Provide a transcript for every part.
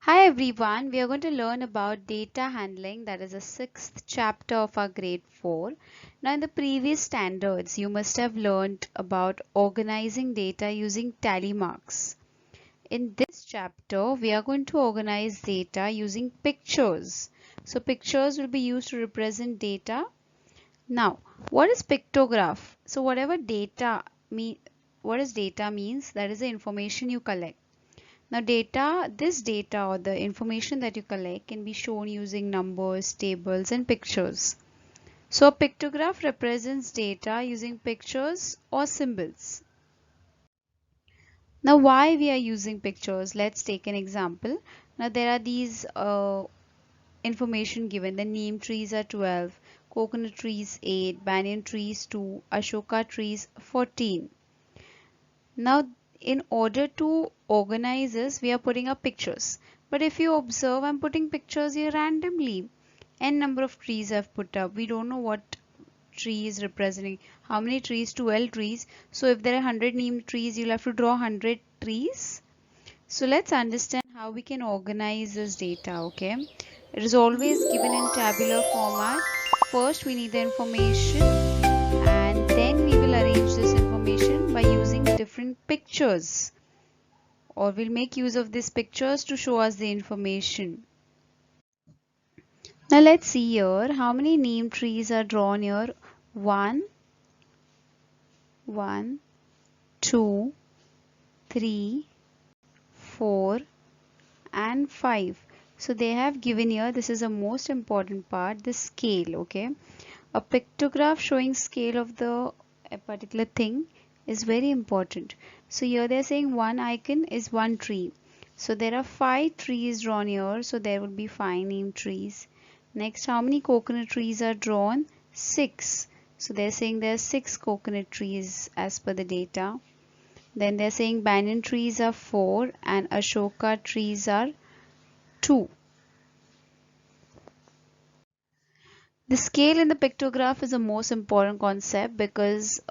Hi everyone, we are going to learn about data handling, that is the sixth chapter of our grade 4. Now in the previous standards you must have learned about organizing data using tally marks. In this chapter we are going to organize data using pictures. So pictures will be used to represent data. Now what is pictograph? So what is data means, that is the information you collect. Now this data or the information that you collect can be shown using numbers, tables and pictures. So a pictograph represents data using pictures or symbols. Now why we are using pictures? Let's take an example. Now there are these information given. The neem trees are 12, coconut trees 8, banyan trees 2, ashoka trees 14. Now, in order to organize this, we are putting up pictures. But if you observe, I'm putting pictures here randomly. N number of trees I've put up. We don't know what tree is representing. How many trees? 12 trees. So if there are 100 neem trees, you'll have to draw 100 trees. So let's understand how we can organize this data, okay? It is always given in tabular format. First, we need the information and then we will arrange this information by using different pictures, or we'll make use of these pictures to show us the information. Now let's see here how many neem trees are drawn here. 1, 1, 2, 3, 4 and 5. So they have given here, this is the most important part, the scale, okay? A pictograph showing scale of a particular thing is very important. So here they are saying one icon is one tree. So there are 5 trees drawn here. So there would be 5 neem trees. Next, how many coconut trees are drawn? 6. So they're saying there are 6 coconut trees as per the data. Then they're saying banyan trees are 4 and ashoka trees are 2. The scale in the pictograph is the most important concept because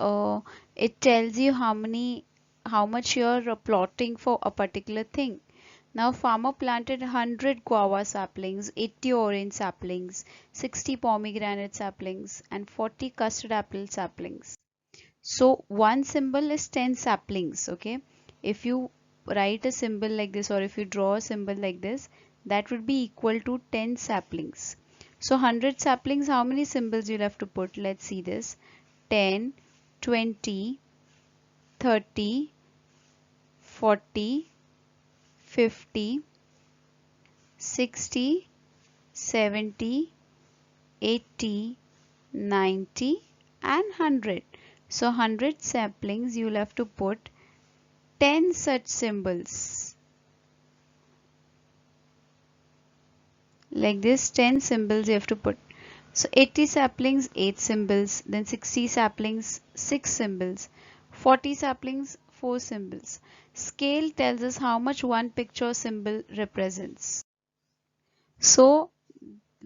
it tells you how much you're plotting for a particular thing. Now farmer planted 100 guava saplings, 80 orange saplings, 60 pomegranate saplings and 40 custard apple saplings. So one symbol is 10 saplings, okay? If you write a symbol like this or if you draw a symbol like this, that would be equal to 10 saplings. So 100 saplings, how many symbols you'll have to put? Let's see this. 10, 20, 30, 40, 50, 60, 70, 80, 90 and 100. So 100 saplings you'll have to put 10 such symbols. Like this, 10 symbols you have to put. So 80 saplings, 8 symbols, then 60 saplings, 6 symbols, 40 saplings, 4 symbols. Scale tells us how much one picture symbol represents. So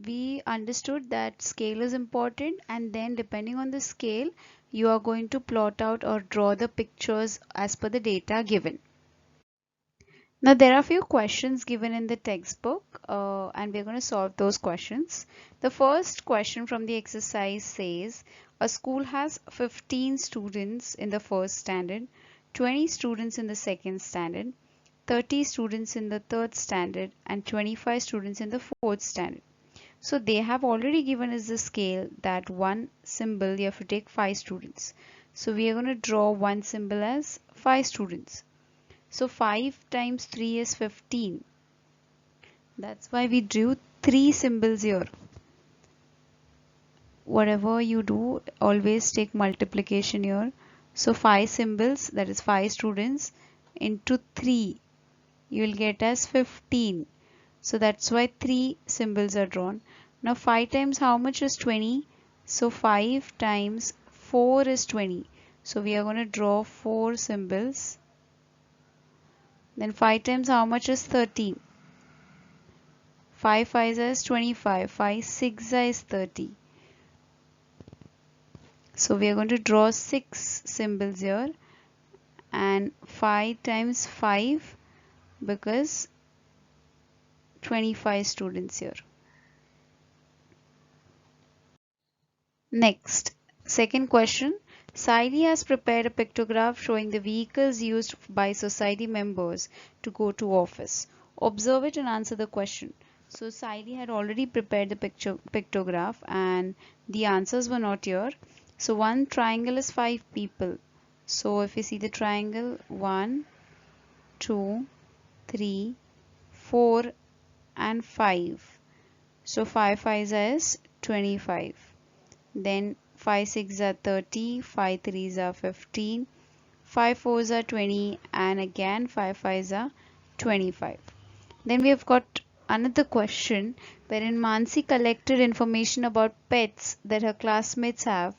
we understood that scale is important, and then depending on the scale, you are going to plot out or draw the pictures as per the data given. Now there are a few questions given in the textbook and we're going to solve those questions. The first question from the exercise says a school has 15 students in the first standard, 20 students in the second standard, 30 students in the third standard and 25 students in the fourth standard. So they have already given us the scale that one symbol you have to take 5 students. So we are going to draw one symbol as 5 students. So 5 times 3 is 15. That's why we drew 3 symbols here. Whatever you do, always take multiplication here. So 5 symbols, that is 5 students into 3, you will get as 15. So that's why 3 symbols are drawn. Now 5 times how much is 20? So 5 times 4 is 20. So we are going to draw 4 symbols. Then 5 times how much is 30? 5 5 is 25, 5 6 is 30. So we are going to draw 6 symbols here, and 5 times 5, because 25 students here. Next, second question. Saili has prepared a pictograph showing the vehicles used by society members to go to office. Observe it and answer the question. So Saili had already prepared the pictograph and the answers were not here. So one triangle is 5 people. So if you see the triangle, 1, 2, 3, 4 and 5. So 5 5s is 25. Then 5 6 are 30, 5 3s are 15, 5 4s are 20 and again 5 5s are 25. Then we have got another question wherein Mansi collected information about pets that her classmates have,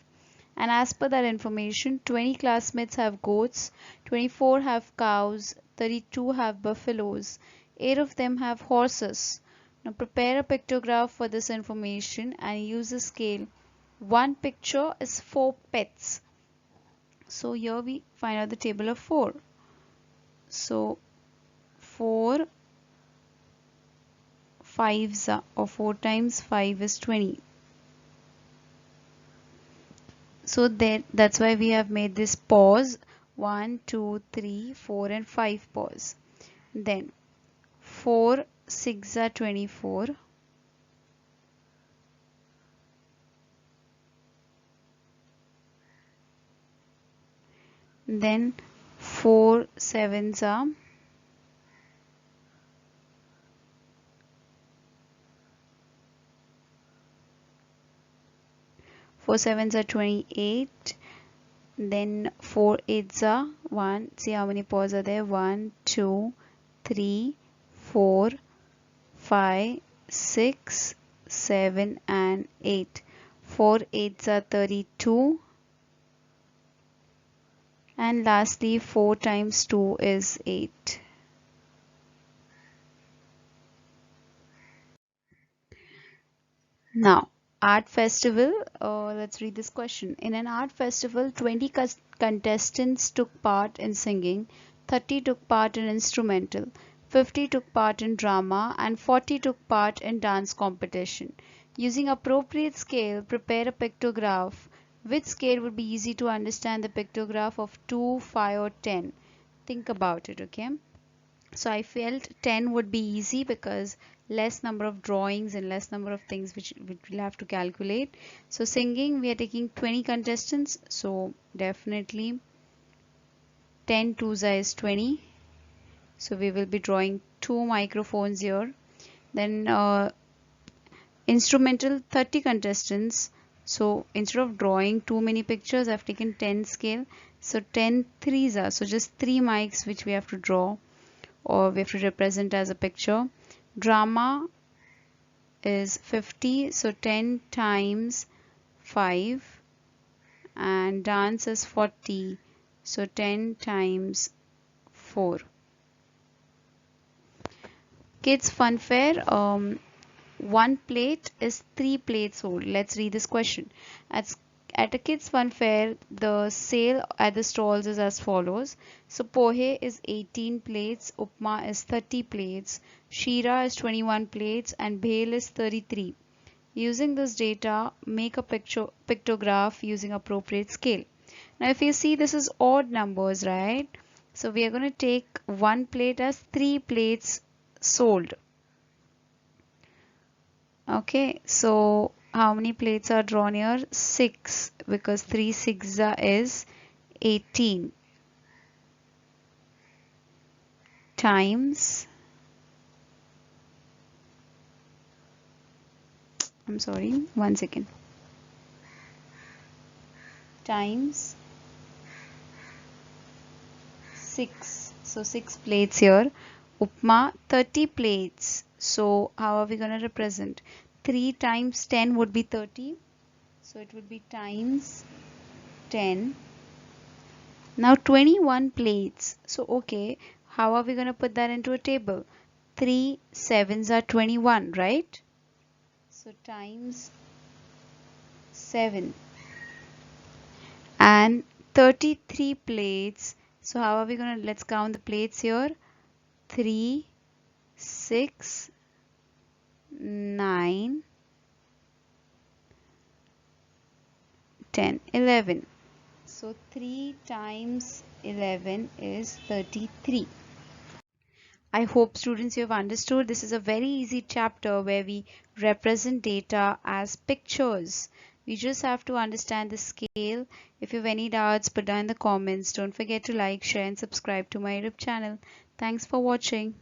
and as per that information 20 classmates have goats, 24 have cows, 32 have buffaloes, 8 of them have horses. Now prepare a pictograph for this information and use the scale. One picture is 4 pets. So here we find out the table of 4. So 4 fives are, or 4 times 5 is 20. So that's why we have made this pause. 1, 2, 3, 4 and 5 pause. Then 4 6 are 24. Then 4 7s are 28. Then 4 8s are 1. See how many paws are there? 1, 2, 3, 4, 5, 6, 7 and 8. 4 8s are 32. And lastly 4 times 2 is 8. Now art festival, let's read this question. In an art festival 20 contestants took part in singing, 30 took part in instrumental, 50 took part in drama and 40 took part in dance competition. Using appropriate scale, prepare a pictograph. Which scale would be easy to understand the pictograph of 2, 5 or 10? Think about it, okay? So I felt 10 would be easy because less number of drawings and less number of things which we'll have to calculate. So singing, we are taking 20 contestants, so definitely 10 twos is 20. So we will be drawing 2 microphones here. Then instrumental, 30 contestants. So instead of drawing too many pictures, I've taken 10 scale. So 10 threes are, so just 3 mics which we have to draw, or we have to represent as a picture. Drama is 50, so 10 times 5, and dance is 40, so 10 times 4. Kids fun fair, one plate is 3 plates sold. Let's read this question. At a kids fun fair, the sale at the stalls is as follows. So pohe is 18 plates, upma is 30 plates, shira is 21 plates and bhel is 33. Using this data, make a pictograph using appropriate scale. Now if you see, this is odd numbers, right? So we are going to take one plate as 3 plates sold. Okay, so how many plates are drawn here? 6, because 3 6 is 18 times, I'm sorry, 1 second, times 6. So 6 plates here. Upma 30 plates. So how are we going to represent? 3 times 10 would be 30. So it would be times 10. Now 21 plates. So okay, how are we going to put that into a table? 3 7s are 21, right? So times 7. And 33 plates. So how are we going to, let's count the plates here. 3, 6, 9, 10, 11. So 3 times 11 is 33. I hope students you have understood. This is a very easy chapter where we represent data as pictures. We just have to understand the scale. If you have any doubts, put down in the comments. Don't forget to like, share and subscribe to my YouTube channel. Thanks for watching.